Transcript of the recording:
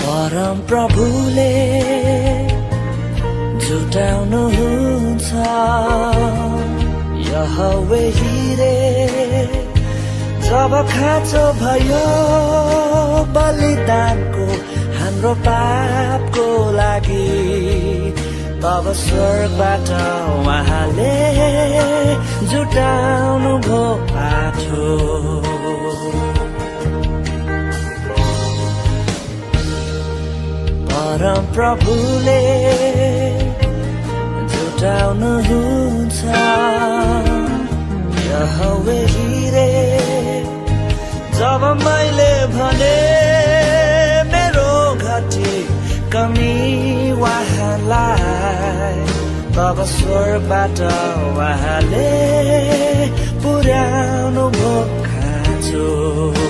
परम प्रभुले जुटाउनुहुन्छ यहोवे हिरे जब खाँचो भयो बलिदानको हाम्रो पापको लागि तब स्वर्गबाट उहाँले जुटाउनु भो पाठो परम प्रभुले जुटाउनुहुन्छ यहोवे हिरे जब मैले भने मेरो घटी कमी उहाँलाई तब स्वर्गबाट उहाँले पुर्याउनु भो खाँचो